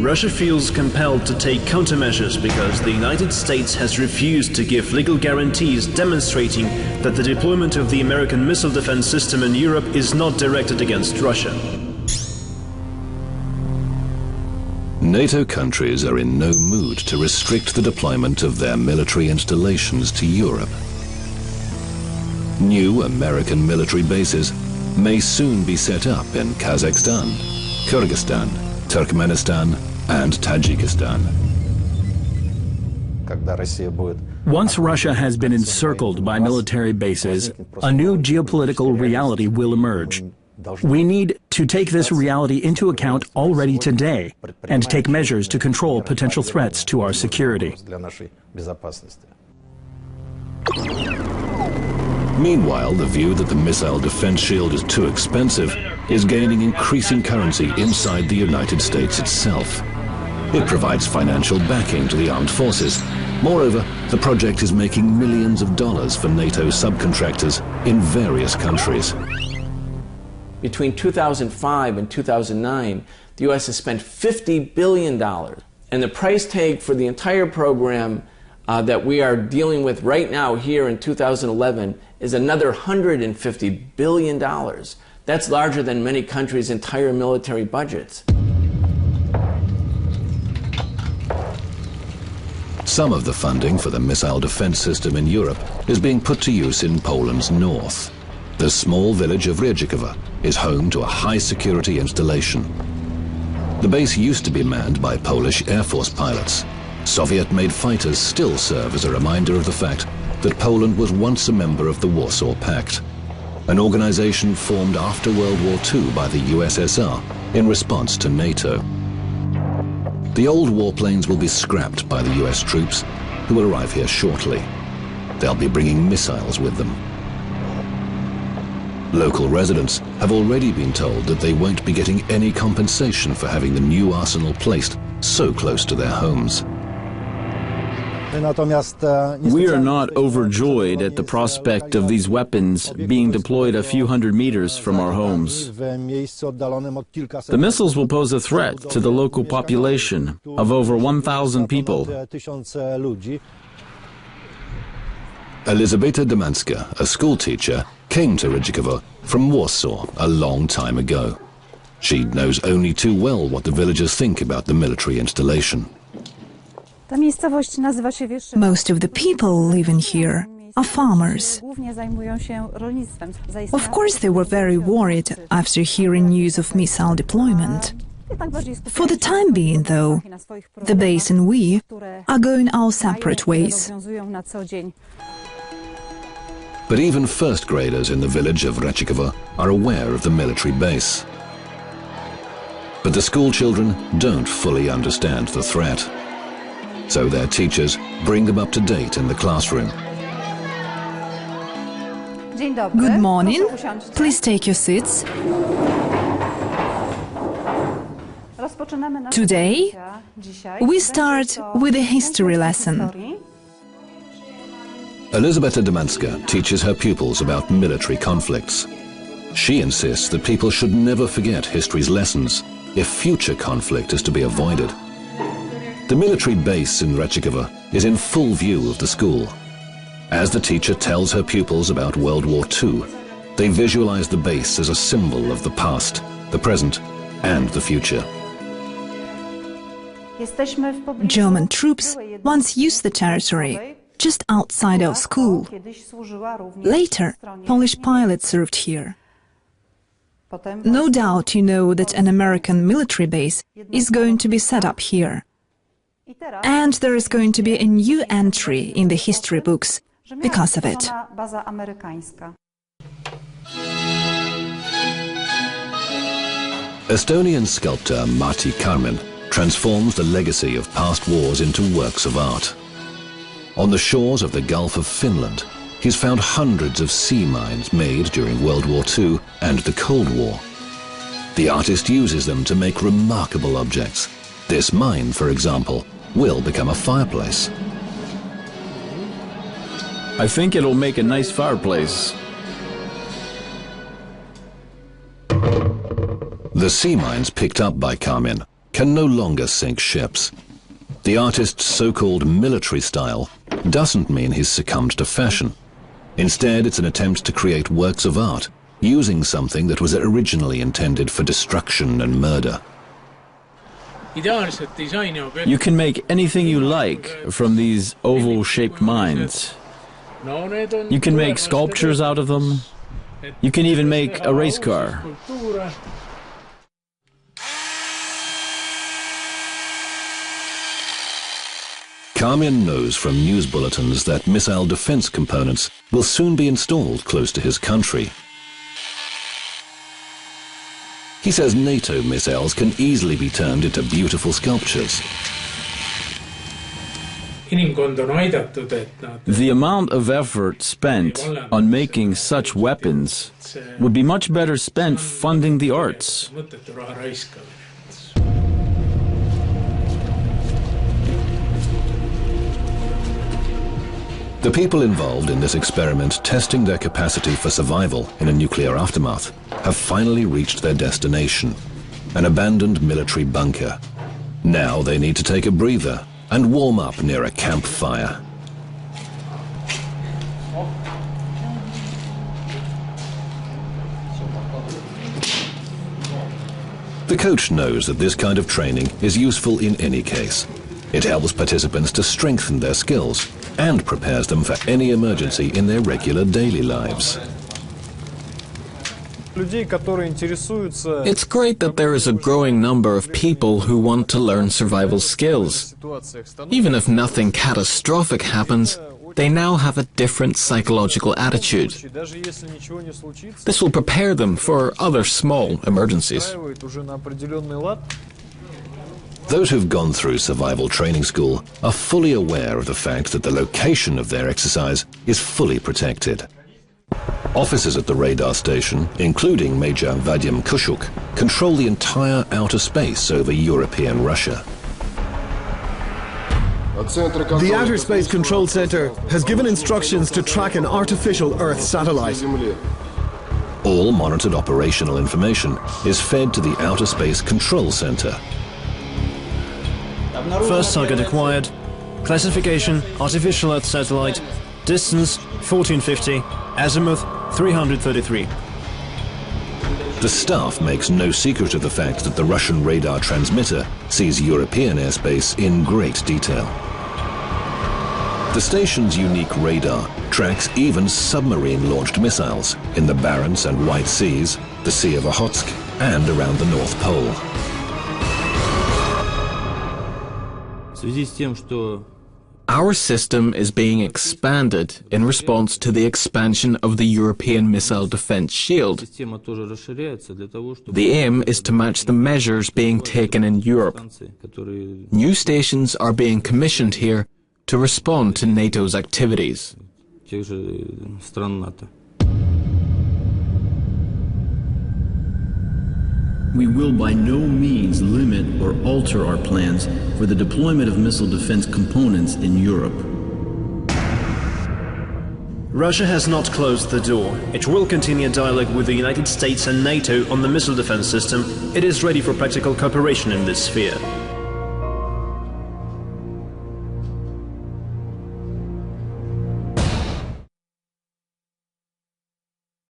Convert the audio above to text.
Russia feels compelled to take countermeasures because the United States has refused to give legal guarantees demonstrating that the deployment of the American missile defense system in Europe is not directed against Russia. NATO countries are in no mood to restrict the deployment of their military installations to Europe. New American military bases may soon be set up in Kazakhstan, Kyrgyzstan, Turkmenistan and Tajikistan. Once Russia has been encircled by military bases, a new geopolitical reality will emerge. We need to take this reality into account already today and take measures to control potential threats to our security. Meanwhile, the view that the missile defense shield is too expensive is gaining increasing currency inside the United States itself. It provides financial backing to the armed forces. Moreover, the project is making millions of dollars for NATO subcontractors in various countries. Between 2005 and 2009, the U.S. has spent $50 billion. And the price tag for the entire program that we are dealing with right now here in 2011 is another $150 billion. That's larger than many countries' entire military budgets. Some of the funding for the missile defense system in Europe is being put to use in Poland's north. The small village of Redzikowo is home to a high-security installation. The base used to be manned by Polish Air Force pilots. Soviet-made fighters still serve as a reminder of the fact that Poland was once a member of the Warsaw Pact, an organization formed after World War II by the USSR in response to NATO. The old warplanes will be scrapped by the US troops, who will arrive here shortly. They'll be bringing missiles with them. Local residents have already been told that they won't be getting any compensation for having the new arsenal placed so close to their homes. We are not overjoyed at the prospect of these weapons being deployed a few hundred meters from our homes. The missiles will pose a threat to the local population of over 1,000 people. Elizabeta Domanska, a schoolteacher, came to Redzikowo from Warsaw a long time ago. She knows only too well what the villagers think about the military installation. Most of the people living here are farmers. Of course, they were very worried after hearing news of missile deployment. For the time being, though, the base and we are going our separate ways. But even first graders in the village of Redzikowo are aware of the military base. But the school children don't fully understand the threat. So their teachers bring them up to date in the classroom. Good morning. Please take your seats. Today, we start with a history lesson. Elizabeta Domanska teaches her pupils about military conflicts. She insists that people should never forget history's lessons if future conflict is to be avoided. The military base in Redzikowo is in full view of the school. As the teacher tells her pupils about World War II, they visualize the base as a symbol of the past, the present, and the future. German troops once used the territory just outside our school. Later, Polish pilots served here. No doubt you know that an American military base is going to be set up here. And there is going to be a new entry in the history books because of it. Estonian sculptor Martti Karmen transforms the legacy of past wars into works of art. On the shores of the Gulf of Finland, he's found hundreds of sea mines made during World War II and the Cold War. The artist uses them to make remarkable objects. This mine, for example, will become a fireplace. I think it'll make a nice fireplace. The sea mines picked up by Carmen can no longer sink ships. The artist's so-called military style doesn't mean he's succumbed to fashion. Instead, it's an attempt to create works of art, using something that was originally intended for destruction and murder. You can make anything you like from these oval-shaped mines. You can make sculptures out of them. You can even make a race car. Carmien knows from news bulletins that missile defense components will soon be installed close to his country. He says NATO missiles can easily be turned into beautiful sculptures. The amount of effort spent on making such weapons would be much better spent funding the arts. The people involved in this experiment testing their capacity for survival in a nuclear aftermath have finally reached their destination, an abandoned military bunker. Now they need to take a breather and warm up near a campfire. The coach knows that this kind of training is useful in any case. It helps participants to strengthen their skills and prepares them for any emergency in their regular daily lives. It's great that there is a growing number of people who want to learn survival skills. Even if nothing catastrophic happens, they now have a different psychological attitude. This will prepare them for other small emergencies. Those who've gone through survival training school are fully aware of the fact that the location of their exercise is fully protected. Officers at the radar station, including Major Vadim Kushuk, control the entire outer space over European Russia. The Outer Space Control Center has given instructions to track an artificial Earth satellite. All monitored operational information is fed to the Outer Space Control Center. First target acquired. Classification, artificial Earth satellite. Distance, 1450. Azimuth, 333. The staff makes no secret of the fact that the Russian radar transmitter sees European airspace in great detail. The station's unique radar tracks even submarine-launched missiles in the Barents and White Seas, the Sea of Okhotsk, and around the North Pole. Our system is being expanded in response to the expansion of the European missile defense shield. The aim is to match the measures being taken in Europe. New stations are being commissioned here to respond to NATO's activities. We will by no means limit or alter our plans for the deployment of missile defense components in Europe. Russia has not closed the door. It will continue dialogue with the United States and NATO on the missile defense system. It is ready for practical cooperation in this sphere.